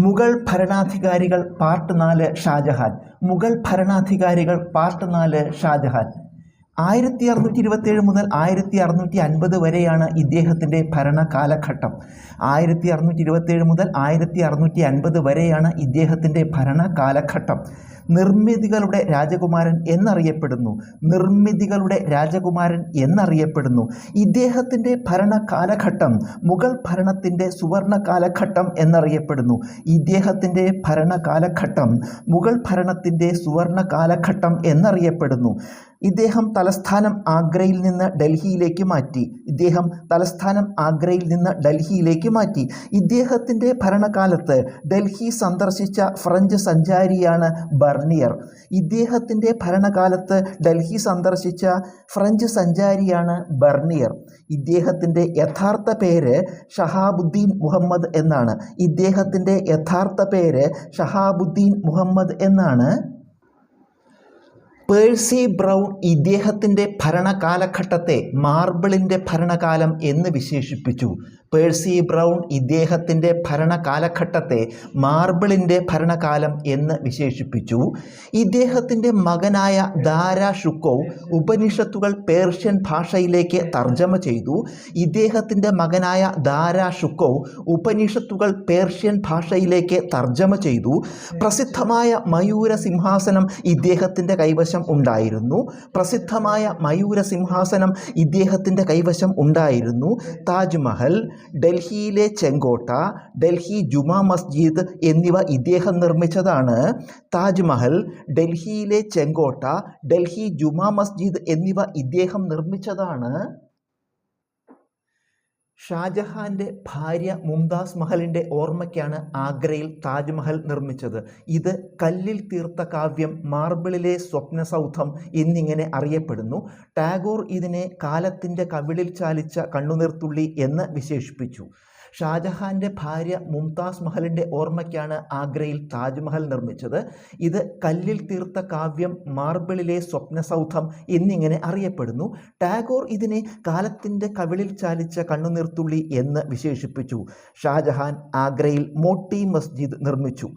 മുഗൾ ഭരണാധികാരികൾ പാർട്ട് 4 ഷാജഹാൻ. മുഗൾ ഭരണാധികാരികൾ പാർട്ട് 4 ഷാജഹാൻ. 1627 മുതൽ 1650 വരെയാണ് ഇദ്ദേഹത്തിൻ്റെ ഭരണകാലഘട്ടം. 1627 മുതൽ 1650 വരെയാണ് ഇദ്ദേഹത്തിൻ്റെ ഭരണകാലഘട്ടം. നിർമ്മിതികളുടെ രാജകുമാരൻ എന്നറിയപ്പെടുന്നു. നിർമ്മിതികളുടെ രാജകുമാരൻ എന്നറിയപ്പെടുന്നു. ഇദ്ദേഹത്തിൻ്റെ ഭരണകാലഘട്ടം മുഗൾ ഭരണത്തിൻ്റെ സുവർണ കാലഘട്ടം എന്നറിയപ്പെടുന്നു. ഇദ്ദേഹത്തിൻ്റെ ഭരണകാലഘട്ടം മുഗൾ ഭരണത്തിൻ്റെ സുവർണ കാലഘട്ടം എന്നറിയപ്പെടുന്നു. ഇദ്ദേഹം തലസ്ഥാനം ആഗ്രയിൽ നിന്ന് ഡൽഹിയിലേക്ക് മാറ്റി. ഇദ്ദേഹത്തിൻ്റെ ഭരണകാലത്ത് ഡൽഹി സന്ദർശിച്ച ഫ്രഞ്ച് സഞ്ചാരിയാണ് ബർണിയർ. ഇദ്ദേഹത്തിൻ്റെ യഥാർത്ഥ പേര് ഷഹാബുദ്ദീൻ മുഹമ്മദ് എന്നാണ്. പേഴ്സി ബ്രൗൺ ഇദ്ദേഹത്തിൻ്റെ ഭരണകാലഘട്ടത്തെ മാർബിളിൻ്റെ ഭരണകാലം എന്ന് വിശേഷിപ്പിച്ചു. ഇദ്ദേഹത്തിൻ്റെ മകനായ ദാരാ ഷുക്കോവ് ഉപനിഷത്തുകൾ പേർഷ്യൻ ഭാഷയിലേക്ക് തർജ്ജമ ചെയ്തു. പ്രസിദ്ധമായ മയൂര സിംഹാസനം ഇദ്ദേഹത്തിൻ്റെ കൈവശം ഉണ്ടായിരുന്നു. താജ്മഹൽ, ഡൽഹിയിലെ ചെങ്കോട്ട, ഡൽഹി ജുമാ മസ്ജിദ് എന്നിവ ഇദ്ദേഹം നിർമ്മിച്ചതാണ്. ഷാജഹാൻ്റെ ഭാര്യ മുംതാസ് മഹലിൻ്റെ ഓർമ്മയ്ക്കാണ് ആഗ്രയിൽ താജ്മഹൽ നിർമ്മിച്ചത്. ഇത് കല്ലിൽ തീർത്ത കാവ്യം, മാർബിളിലെ സ്വപ്നസൗധം എന്നിങ്ങനെ അറിയപ്പെടുന്നു. ടാഗോർ ഇതിനെ കാലത്തിൻ്റെ കവിളിൽ ചാലിച്ച കണ്ണുനീർത്തുള്ളി എന്ന് വിശേഷിപ്പിച്ചു. ഷാജഹാൻ്റെ ഭാര്യ മുംതാസ് മഹലിൻ്റെ ഓർമ്മയ്ക്കാണ് ആഗ്രയിൽ താജ്മഹൽ നിർമ്മിച്ചത്. ഇത് കല്ലിൽ തീർത്ത കാവ്യം, മാർബിളിലെ സ്വപ്നസൗധം എന്നിങ്ങനെ അറിയപ്പെടുന്നു. ടാഗോർ ഇതിനെ കാലത്തിൻ്റെ കവിളിൽ ചാലിച്ച കണ്ണുനീർത്തുള്ളി എന്ന് വിശേഷിപ്പിച്ചു. ഷാജഹാൻ ആഗ്രയിൽ മോട്ടി മസ്ജിദ് നിർമ്മിച്ചു.